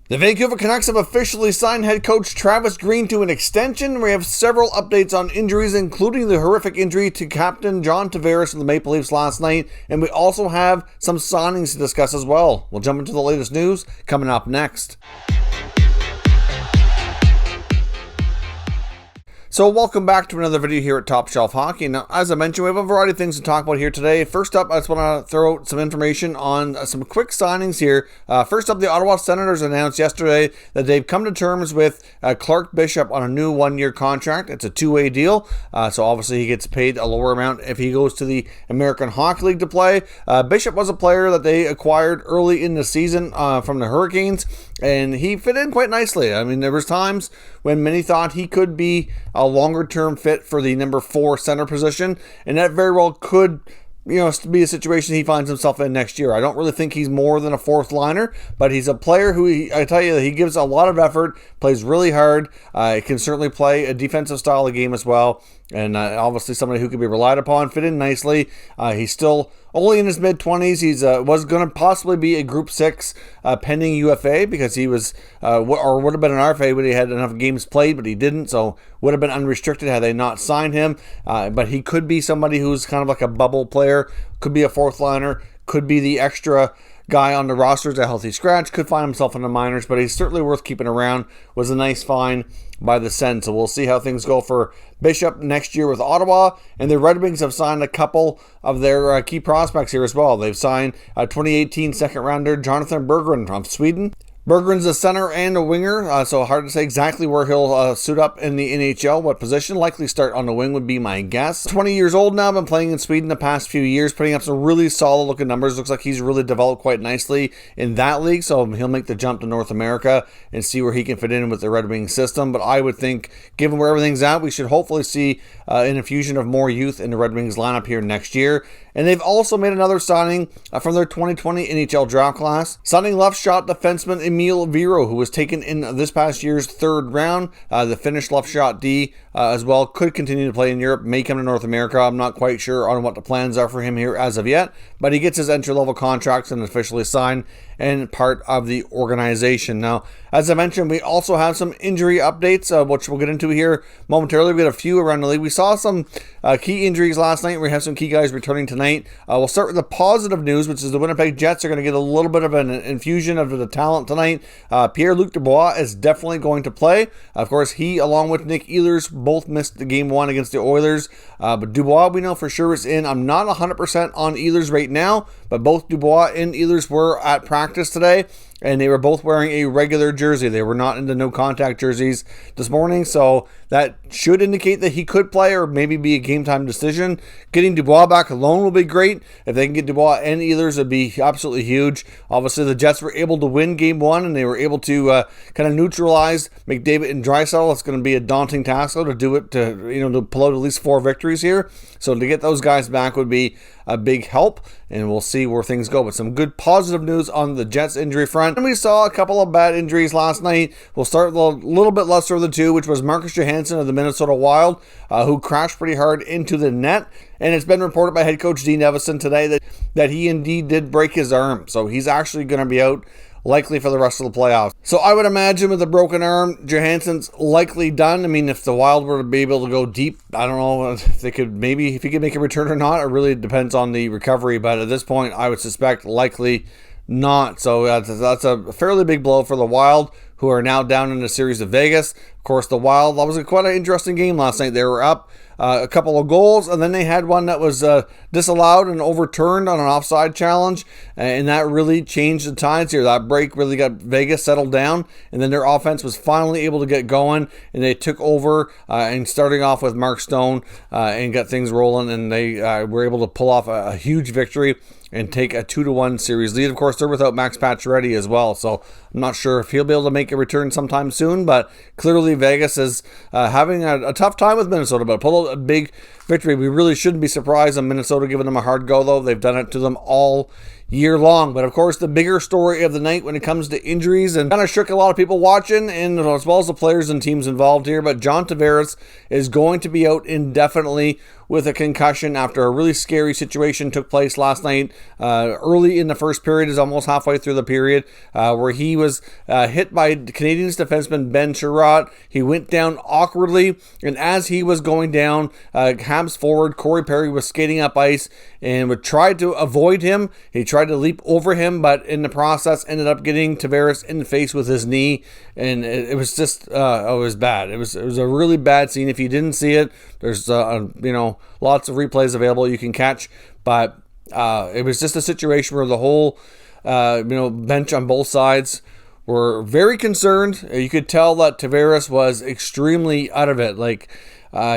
The Vancouver Canucks have officially signed head coach Travis Green to an extension. We have several updates on injuries, including the horrific injury to captain John Tavares of the Maple Leafs last night, and we also have some signings to discuss as well. We'll jump into the latest news coming up next. So welcome back to another video here at Top Shelf Hockey. Now, as I mentioned, we have a variety of things to talk about here today. First up, I just want to throw out some information on some quick signings here. First up, the Ottawa Senators announced yesterday that they've come to terms with Clark Bishop on a new one-year contract. It's a two-way deal, so obviously he gets paid a lower amount if he goes to the American Hockey League to play. Bishop was a player that they acquired early in the season from the Hurricanes, and he fit in quite nicely. I mean, there was times when many thought he could be a longer-term fit for the number 4 center position, and that very well could, be a situation he finds himself in next year. I don't really think he's more than a fourth liner, but he's a player who, I tell you, he gives a lot of effort, plays really hard, can certainly play a defensive style of game as well, and obviously somebody who can be relied upon, fit in nicely. He's still only in his mid-20s. He's was going to possibly be a Group 6 pending UFA because he was, or would have been an RFA when he had enough games played, but he didn't, so would have been unrestricted had they not signed him. But he could be somebody who's kind of like a bubble player, could be a fourth liner, could be the extra guy on the roster as a healthy scratch, could find himself in the minors, but he's certainly worth keeping around. Was a nice find by the Sens. So we'll see how things go for Bishop next year with Ottawa. And the Red Wings have signed a couple of their key prospects here as well. They've signed a 2018 second rounder Jonathan Berggren from Sweden. Berggren's a center and a winger, so hard to say exactly where he'll suit up in the NHL, what position. Likely start on the wing would be my guess. 20 years old now, been playing in Sweden the past few years, putting up some really solid looking numbers. Looks like he's really developed quite nicely in that league, so he'll make the jump to North America and see where he can fit in with the Red Wing system. But I would think, given where everything's at, we should hopefully see an infusion of more youth in the Red Wings lineup here next year. And they've also made another signing from their 2020 NHL draft class, signing left shot defenseman Emil Viro, who was taken in this past year's third round. The Finnish left shot D as well, could continue to play in Europe, may come to North America. I'm not quite sure on what the plans are for him here as of yet, but he gets his entry-level contracts and officially signed and part of the organization. Now, as I mentioned, we also have some injury updates, which we'll get into here momentarily. We got a few around the league. We saw some key injuries last night. We have some key guys returning tonight. We'll start with the positive news, which is the Winnipeg Jets are going to get a little bit of an infusion of the talent tonight. Pierre-Luc Dubois is definitely going to play. Of course, he, along with Nick Ehlers, both missed the game 1 against the Oilers. But Dubois, we know for sure, is in. I'm not 100% on Ehlers right now, but both Dubois and Ehlers were at practice today, and they were both wearing a regular jersey. They were not in the no contact jerseys this morning, so that should indicate that he could play or maybe be a game time decision. Getting Dubois back alone will be great. If they can get Dubois and Ehlers, it'd be absolutely huge. Obviously, the Jets were able to win game 1, and they were able to kind of neutralize McDavid and Draisaitl. It's going to be a daunting task though to do it, to pull out at least 4 victories here. So to get those guys back would be a big help, and we'll see where things go. But some good positive news on the Jets injury front. And we saw a couple of bad injuries last night. We'll start with a little bit lesser of the two, which was Marcus Johansson of the Minnesota Wild, who crashed pretty hard into the net. And it's been reported by head coach Dean Evason today that he indeed did break his arm. So he's actually going to be out likely for the rest of the playoffs. So I would imagine with a broken arm, Johansson's likely done. I mean, if the Wild were to be able to go deep, I don't know if they could, maybe if he could make a return or not. It really depends on the recovery, but at this point, I would suspect likely not. So that's a fairly big blow for the Wild, who are now down in the series of Vegas. Of course, the Wild, that was quite an interesting game last night. They were up a couple of goals, and then they had one that was disallowed and overturned on an offside challenge, and that really changed the tides here. That break really got Vegas settled down, and then their offense was finally able to get going, and they took over and starting off with Mark Stone and got things rolling, and they were able to pull off a huge victory and take a 2-1 series lead. Of course, they're without Max Pacioretty as well, so I'm not sure if he'll be able to make a return sometime soon, but clearly Vegas is having a tough time with Minnesota, but pulled out a big victory. We really shouldn't be surprised on Minnesota giving them a hard go, though. They've done it to them all year long. But of course, the bigger story of the night when it comes to injuries and kind of shook a lot of people watching, and as well as the players and teams involved here. But John Tavares is going to be out indefinitely with a concussion after a really scary situation took place last night. Early in the first period, is almost halfway through the period, where he was hit by Canadiens defenseman Ben Sherratt. He went down awkwardly, and as he was going down, Habs forward Corey Perry was skating up ice and would try to avoid him. He tried to leap over him, but in the process ended up getting Tavares in the face with his knee, and it was just it was bad. It was a really bad scene. If you didn't see it, there's lots of replays available you can catch, but it was just a situation where the whole bench on both sides were very concerned. You could tell that Tavares was extremely out of it. Like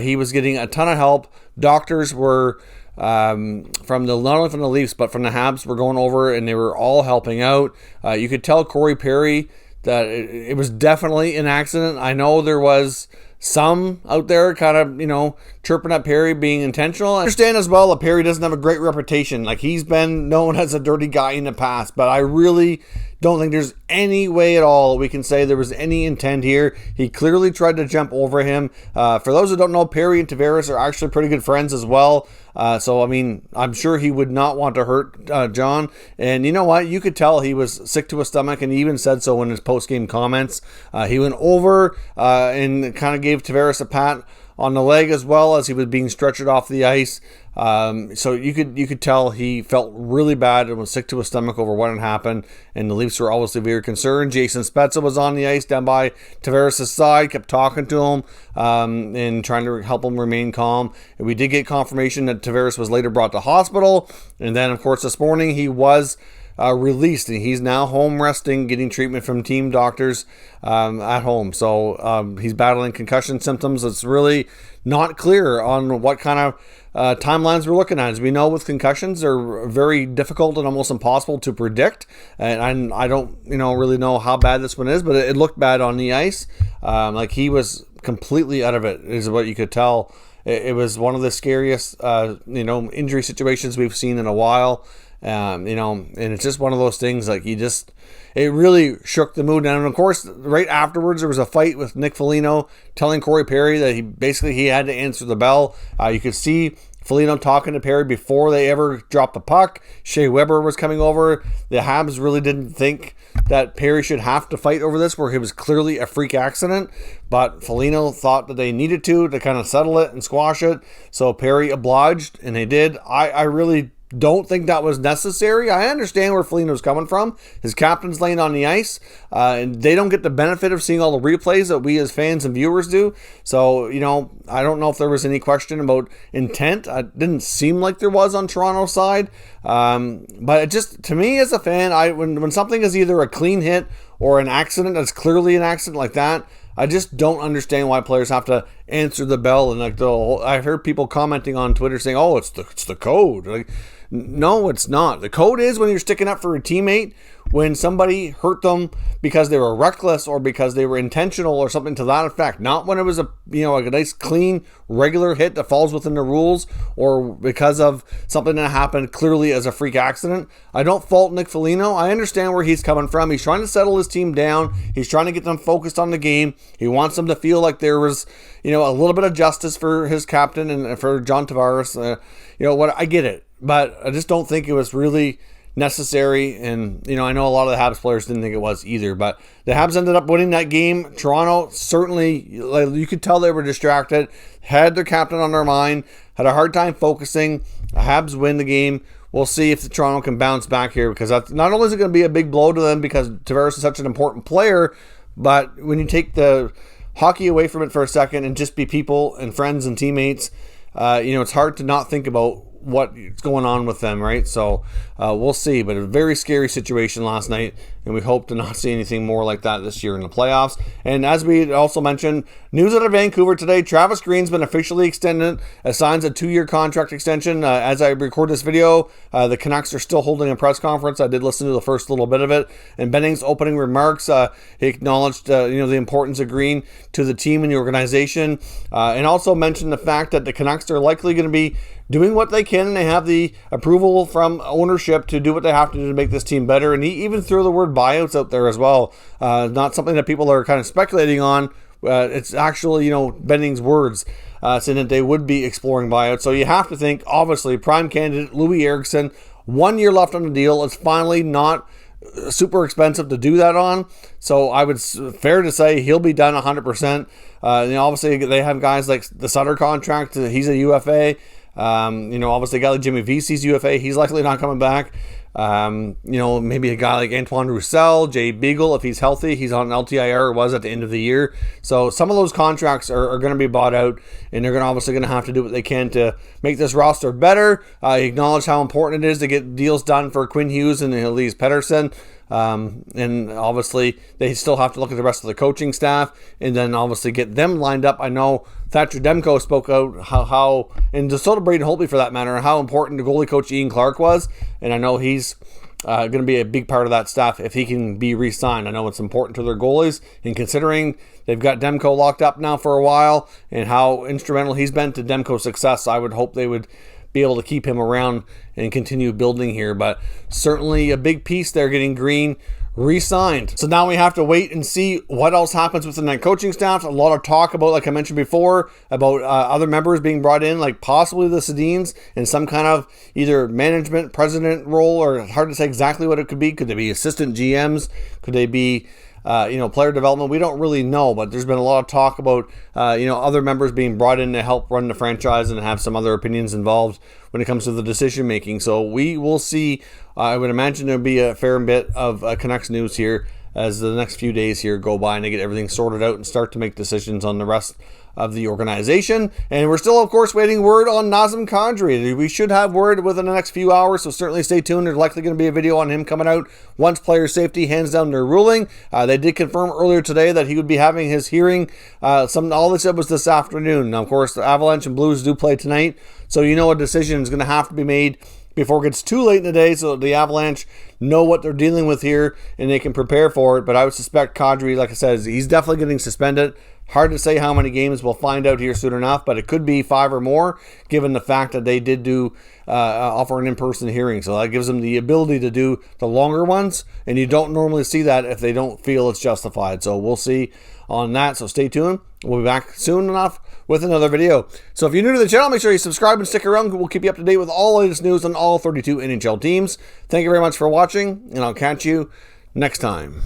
he was getting a ton of help. Doctors were not only from the Leafs but from the Habs were going over, and they were all helping out. You could tell Corey Perry that it was definitely an accident. I know there was some out there kind of, chirping at Perry being intentional. I understand as well that Perry doesn't have a great reputation. Like, he's been known as a dirty guy in the past, but I really don't think there's any way at all we can say there was any intent here. He clearly tried to jump over him. For those who don't know, Perry and Tavares are actually pretty good friends as well. So, I mean, I'm sure he would not want to hurt John. And you know what? You could tell he was sick to his stomach, and he even said so in his post-game comments. He went over and kind of gave Tavares a pat on the leg as well as he was being stretchered off the ice. So you could tell he felt really bad and was sick to his stomach over what had happened, and the Leafs were obviously very concerned. Jason Spezza was on the ice down by Tavares' side, kept talking to him and trying to help him remain calm. And we did get confirmation that Tavares was later brought to hospital, and then of course this morning he was released, and he's now home resting, getting treatment from team doctors at home. So he's battling concussion symptoms. It's really not clear on what kind of timelines we're looking at. As we know, with concussions, they're very difficult and almost impossible to predict. And I don't, really know how bad this one is, but it looked bad on the ice. Like he was completely out of it, is what you could tell. It was one of the scariest, injury situations we've seen in a while. And it's just one of those things, like it really shook the mood. And of course, right afterwards, there was a fight with Nick Foligno telling Corey Perry that he had to answer the bell. You could see Foligno talking to Perry before they ever dropped the puck. Shea Weber was coming over. The Habs really didn't think that Perry should have to fight over this, where it was clearly a freak accident, but Foligno thought that they needed to kind of settle it and squash it. So Perry obliged, and they did. I really don't think that was necessary. I understand where Foligno's coming from. His captain's laying on the ice, and they don't get the benefit of seeing all the replays that we as fans and viewers do. So, I don't know if there was any question about intent. It didn't seem like there was on Toronto's side. But it just, to me as a fan, when something is either a clean hit or an accident that's clearly an accident like that, I just don't understand why players have to answer the bell. And I heard people commenting on Twitter saying, "Oh, it's the code." Like, no, it's not. The code is when you're sticking up for a teammate, when somebody hurt them because they were reckless or because they were intentional or something to that effect. Not when it was a nice, clean, regular hit that falls within the rules, or because of something that happened clearly as a freak accident. I don't fault Nick Foligno. I understand where he's coming from. He's trying to settle his team down. He's trying to get them focused on the game. He wants them to feel like there was, a little bit of justice for his captain and for John Tavares. I get it, but I just don't think it was really necessary. And I know a lot of the Habs players didn't think it was either, but the Habs ended up winning that game. Toronto, certainly, you could tell they were distracted, had their captain on their mind, had a hard time focusing. The Habs win the game. We'll see if the Toronto can bounce back here, because that's, not only is it going to be a big blow to them because Tavares is such an important player, but when you take the hockey away from it for a second and just be people and friends and teammates, it's hard to not think about what's going on with them, right? So we'll see. But a very scary situation last night, and we hope to not see anything more like that this year in the playoffs. And as we also mentioned, news out of Vancouver today, Travis Green's been officially extended, signs a 2-year contract extension. As I record this video, the Canucks are still holding a press conference. I did listen to the first little bit of it. In Benning's opening remarks, he acknowledged the importance of Green to the team and the organization, and also mentioned the fact that the Canucks are likely going to be doing what they can, and they have the approval from ownership to do what they have to do to make this team better. And he even threw the word buyouts out there as well. Not something that people are kind of speculating on. It's actually, Benning's words, saying that they would be exploring buyouts. So you have to think, obviously, prime candidate Louis Eriksson, 1 year left on the deal. It's finally not super expensive to do that on. So I would, fair to say, he'll be done 100%. Obviously, they have guys like the Sutter contract. He's a UFA. Obviously a guy like Jimmy Vesey's UFA, he's likely not coming back. Maybe a guy like Antoine Roussel, Jay Beagle, if he's healthy, he's on LTIR or was at the end of the year. So some of those contracts are going to be bought out, and they're obviously going to have to do what they can to make this roster better. Acknowledge how important it is to get deals done for Quinn Hughes and Elise Pettersson. And obviously they still have to look at the rest of the coaching staff and then obviously get them lined up. I know Thatcher Demko spoke out how and so did Braden Holtby for that matter, how important the goalie coach Ian Clark was, and I know he's going to be a big part of that staff if he can be re-signed. I know it's important to their goalies, and considering they've got Demko locked up now for a while and how instrumental he's been to Demko's success, I would hope they would be able to keep him around and continue building here. But certainly a big piece there, getting Green re-signed. So now we have to wait and see what else happens within that coaching staff. A lot of talk about, like I mentioned before, about other members being brought in, like possibly the Sedins in some kind of either management, president role, or hard to say exactly what it could be. Could they be assistant GMs? Could they be player development? We don't really know, but there's been a lot of talk about, other members being brought in to help run the franchise and have some other opinions involved when it comes to the decision making. So we will see. I would imagine there'll be a fair bit of Canucks news here as the next few days here go by and they get everything sorted out and start to make decisions on the rest of the organization. And we're still, of course, waiting word on Nazem Kadri. We should have word within the next few hours, so certainly stay tuned. There's likely going to be a video on him coming out once player safety hands down their ruling. They did confirm earlier today that he would be having his hearing. All they said was this afternoon. Now, of course, the Avalanche and Blues do play tonight, so a decision is going to have to be made before it gets too late in the day, so the Avalanche know what they're dealing with here and they can prepare for it. But I would suspect Kadri, like I said, he's definitely getting suspended. Hard to say how many games. We'll find out here soon enough, but it could be 5 or more, given the fact that they did do offer an in-person hearing. So that gives them the ability to do the longer ones, and you don't normally see that if they don't feel it's justified. So we'll see on that, so stay tuned. We'll be back soon enough with another video. So if you're new to the channel, make sure you subscribe and stick around. We'll keep you up to date with all the latest news on all 32 NHL teams. Thank you very much for watching, and I'll catch you next time.